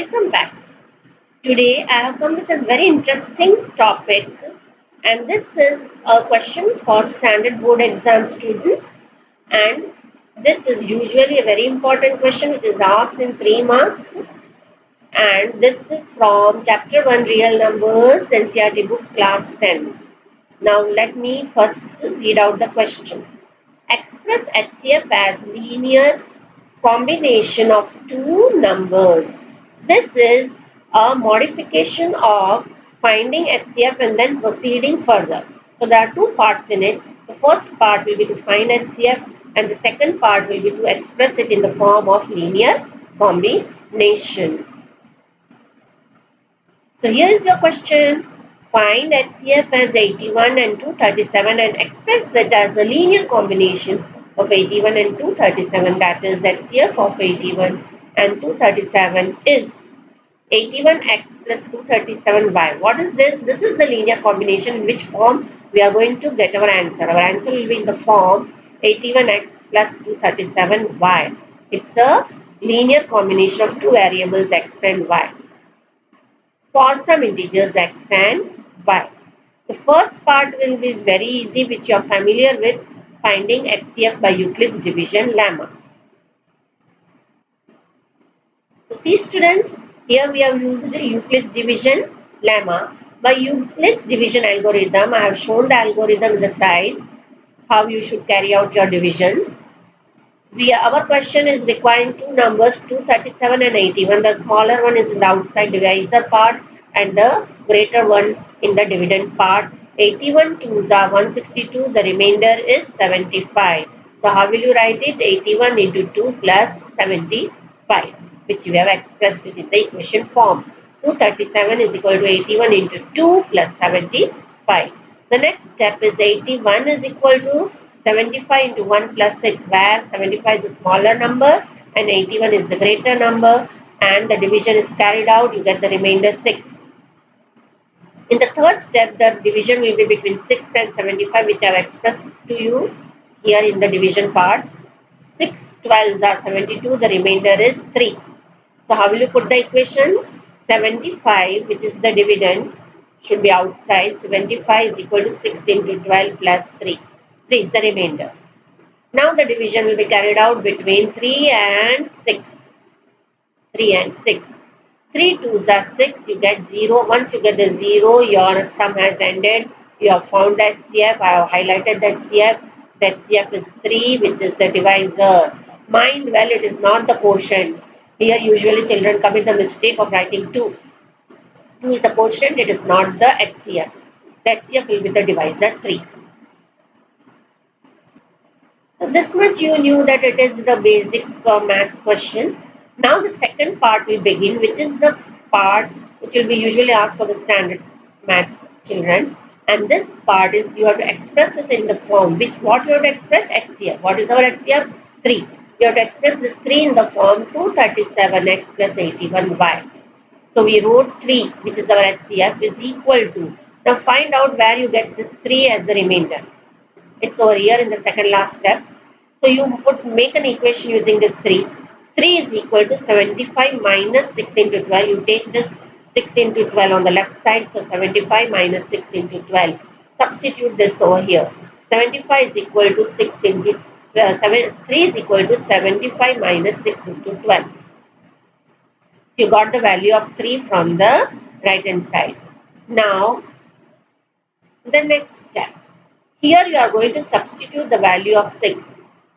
welcome back. Today I have come with a very interesting topic, and this is a question for standard board exam students. And this is usually a very important question which is asked in 3 marks. And this is from Chapter 1 Real Numbers, NCERT book, Class 10. Now let me first read out the question. Express HCF as linear combination of two numbers. This is a modification of finding HCF and then proceeding further. So there are two parts in it. The first part will be to find HCF and the second part will be to express it in the form of linear combination. So here is your question. Find HCF as 81 and 237 and express it as a linear combination of 81 and 237. That is HCF of 81 and 237 is 81x plus 237y. What is this? This is the linear combination in which form we are going to get our answer. Our answer will be in the form 81x plus 237y. It's a linear combination of two variables x and y for some integers x and y. The first part will be very easy, which you are familiar with, finding HCF by Euclid's division lemma. So see students, here we have used Euclid's division lemma. By Euclid's division algorithm, I have shown the algorithm in the side, how you should carry out your divisions. Our question is requiring two numbers, 237 and 81. The smaller one is in the outside divisor part and the greater one in the dividend part. 81 2s are 162. The remainder is 75. So how will you write it? 81 into 2 plus 75, which we have expressed it in the equation form. 237 is equal to 81 into 2 plus 75. The next step is 81 is equal to 75 into 1 plus 6, where 75 is the smaller number and 81 is the greater number, and the division is carried out, you get the remainder 6. In the third step, the division will be between 6 and 75, which I have expressed to you here in the division part. 6 12s are 72, the remainder is 3. So how will you put the equation? 75, which is the dividend, should be outside. 75 is equal to 6 into 12 plus 3. 3 is the remainder. Now the division will be carried out between 3 and 6. 3 and 6. 3 2s are 6, you get 0. Once you get the 0, your sum has ended. You have found that HCF. I have highlighted that HCF. That HCF is 3, which is the divisor. Mind well, it is not the quotient. Here usually children commit the mistake of writing 2. 2 is the quotient, it is not the HCF. The HCF will be the divisor 3. So this much you knew that it is the basic maths question. Now the second part will begin, which is the part which will be usually asked for the standard maths children. And this part is you have to express it in the form. What you have to express? HCF. What is our HCF? 3. You have to express this 3 in the form 237x plus 81y. So we wrote 3, which is our HCF, is equal to. Now find out where you get this 3 as the remainder. It's over here in the second last step. So you make an equation using this 3. 3 is equal to 75 minus 6 into 12. You take this 6 into 12 on the left side. So 75 minus 6 into 12. Substitute this over here. 75 is equal to 6 into 3 is equal to 75 minus 6 into 12. You got the value of 3 from the right hand side. Now, the next step. Here you are going to substitute the value of 6.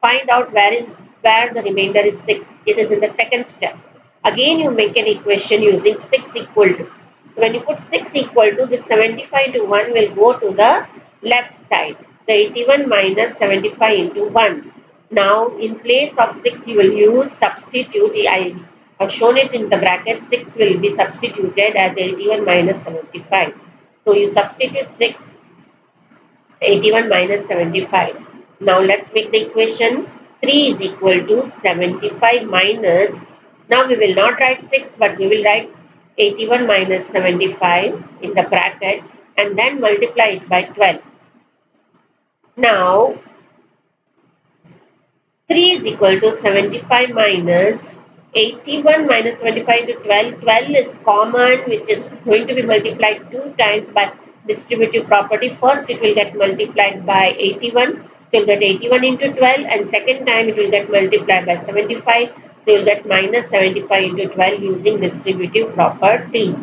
Find out where the remainder is 6. It is in the second step. Again you make an equation using 6 equal to. So when you put 6 equal to, this 75 into 1 will go to the left side. So 81 minus 75 into 1. Now in place of 6 you will use substitute. I have shown it in the bracket. 6 will be substituted as 81 minus 75. So you substitute 6, 81 minus 75. Now let's make the equation. 3 is equal to 75 minus, now we will not write 6 but we will write 81 minus 75 in the bracket and then multiply it by 12. Now 3 is equal to 75 minus 81 minus 75 into 12. 12 is common, which is going to be multiplied two times by distributive property. First, it will get multiplied by 81. So, you'll get 81 into 12, and second time it will get multiplied by 75. So, you'll get minus 75 into 12 using distributive property.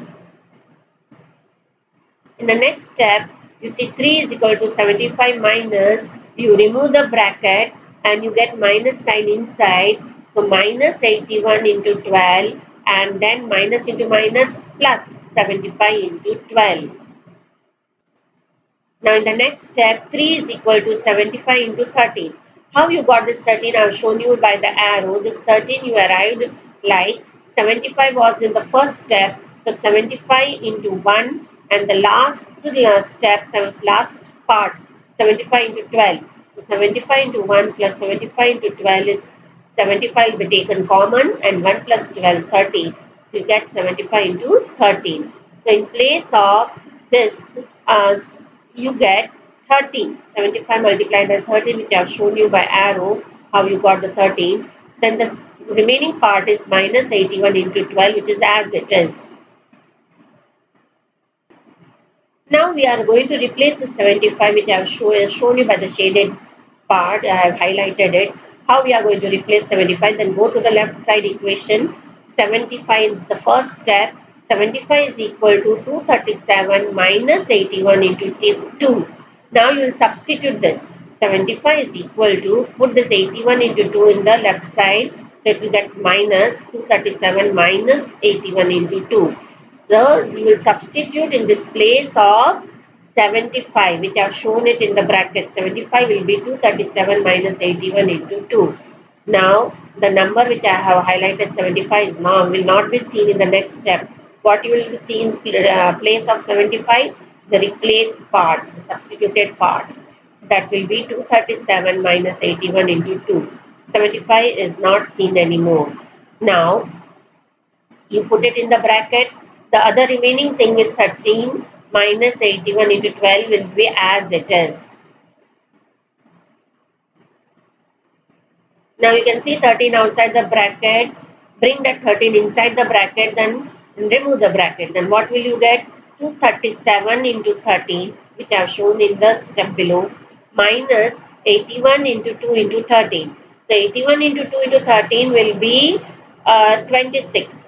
In the next step, you see 3 is equal to 75 minus, you remove the bracket and you get minus sign inside. So minus 81 into 12 and then minus into minus plus 75 into 12. Now in the next step, 3 is equal to 75 into 13. How you got this 13? I have shown you by the arrow. This 13 you arrived like 75 was in the first step. So 75 into 1 and the last step, last part 75 into 12. So 75 into 1 plus 75 into 12 is 75 will be taken common and 1 plus 12 30. So you get 75 into 13. So in place of this you get 13. 75 multiplied by 13, which I have shown you by arrow how you got the 13. Then the remaining part is minus 81 into 12, which is as it is. Now we are going to replace the 75, which I have shown you by the shaded part. I have highlighted it. How we are going to replace 75? Then go to the left side equation. 75 is the first step. 75 is equal to 237 minus 81 into 2. Now you will substitute this. 75 is equal to, put this 81 into 2 in the left side. So it will get minus 237 minus 81 into 2. So you will substitute in this place of 75, which I have shown it in the bracket. 75 will be 237 minus 81 into 2. Now the number which I have highlighted 75 is now will not be seen in the next step. What you will see in place of 75? The replaced part, the substituted part. That will be 237 minus 81 into 2. 75 is not seen anymore. Now you put it in the bracket. The other remaining thing is 13 minus 81 into 12 will be as it is. Now you can see 13 outside the bracket. Bring that 13 inside the bracket, then remove the bracket. Then what will you get? 237 into 13, which I have shown in the step below, minus 81 into 2 into 13. So 81 into 2 into 13 will be 26,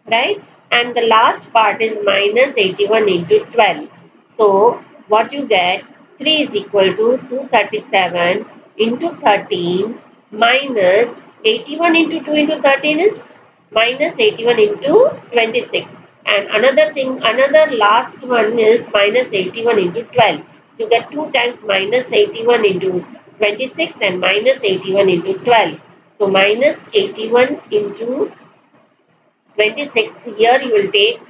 right? And the last part is minus 81 into 12. So what you get? 3 is equal to 237 into 13 minus 81 into 2 into 13 is minus 81 into 26. And another last one is minus 81 into 12. So you get 2 times minus 81 into 26 and minus 81 into 12. So minus 81 into 26, here you will take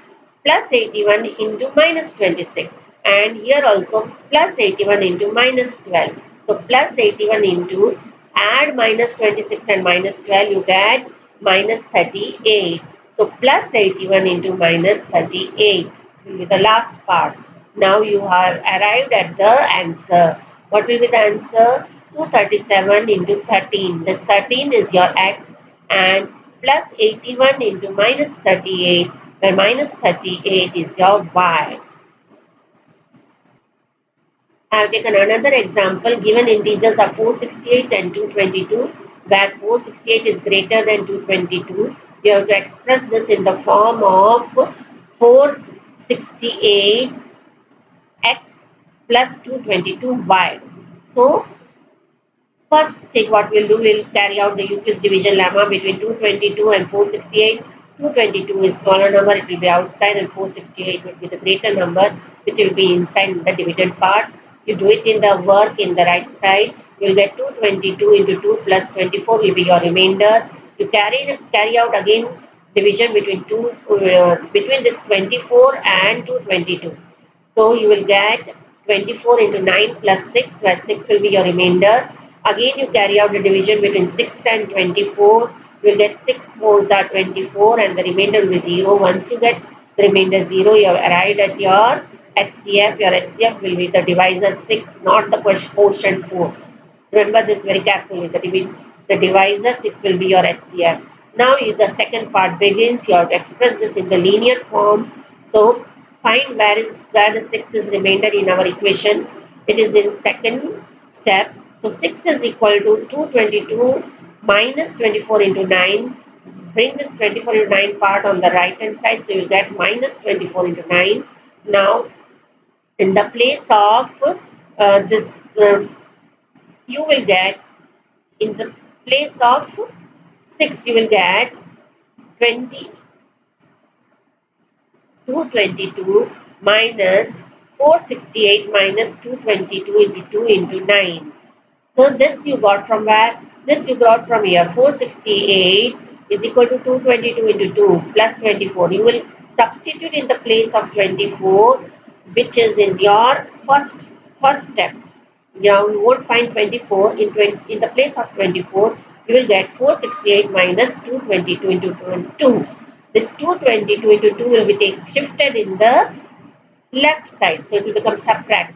plus 81 into minus 26, and here also plus 81 into minus 12. So plus 81 into, add minus 26 and minus 12, you get minus 38. So plus 81 into minus 38 will be the last part. Now you have arrived at the answer. What will be the answer? 237 into 13. This 13 is your x, and plus 81 into minus 38, where minus 38 is your y. I have taken another example. Given integers are 468 and 222, where 468 is greater than 222. You have to express this in the form of 468x plus 222y. So first thing what we'll do, we'll carry out the Euclid's division lemma between 222 and 468. 222 is smaller number, it will be outside, and 468 will be the greater number, which will be inside the dividend part. You do it in the work in the right side. You will get 222 into 2 plus 24 will be your remainder. You carry out again division between this 24 and 222. So you will get 24 into 9 plus 6, where 6 will be your remainder. Again, you carry out the division between 6 and 24. You will get 6 fours are 24 and the remainder will be 0. Once you get the remainder 0, you have arrived at your HCF. Your HCF will be the divisor 6, not the quotient 4. Remember this very carefully. The divisor 6 will be your HCF. Now the second part begins. You have to express this in the linear form. So find where the 6 is remainder in our equation. It is in second step. So 6 is equal to 222 minus 24 into 9. Bring this 24 into 9 part on the right hand side. So you get minus 24 into 9. Now in the place of this, you will get in the place of 6, you will get 20 222 minus 468 minus 222 into 2 into 9. So this you got from where? This you got from here. 468 is equal to 222 into 2 plus 24. You will substitute in the place of 24, which is in your first step. Now you won't find 24 in the place of 24. You will get 468 minus 222 into 2. This 222 into 2 will be shifted in the left side. So it will become subtract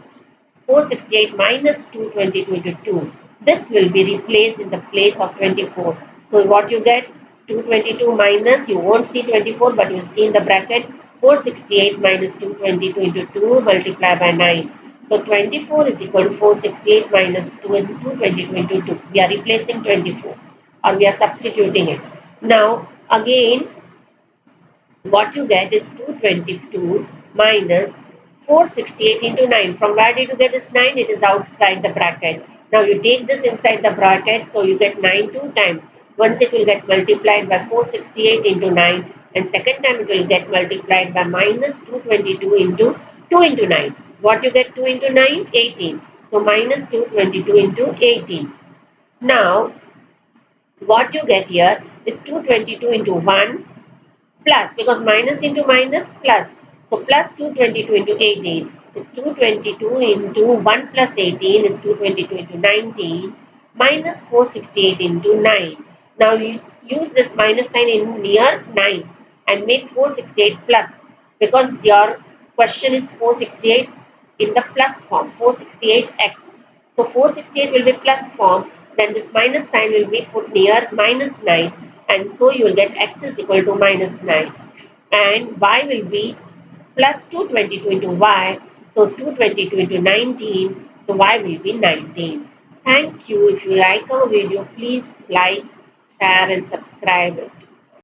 468 minus 222 into 2. This will be replaced in the place of 24. So what you get? 222 minus, you won't see 24, but you will see in the bracket 468 minus 222 into 2 multiply by 9. So 24 is equal to 468 minus 222 into 2. We are replacing 24 or we are substituting it. Now again what you get is 222 minus 468 into 9. From where did you get this 9? It is outside the bracket. Now you take this inside the bracket, so you get 9 two times. Once it will get multiplied by 468 into 9, and second time it will get multiplied by minus 222 into 2 into 9. What you get 2 into 9? 18. So minus 222 into 18. Now what you get here is 222 into 1 plus, because minus into minus plus. So plus 222 into 18 is 222 into 1 plus 18 is 222 into 19 minus 468 into 9. Now you use this minus sign in near 9 and make 468 plus, because your question is 468 in the plus form, 468x. So 468 will be plus form, then this minus sign will be put near minus 9, and so you will get x is equal to minus 9, and y will be plus 222 into y, so 222 into 19, so y will be 19. Thank you. If you like our video, please like, share and subscribe.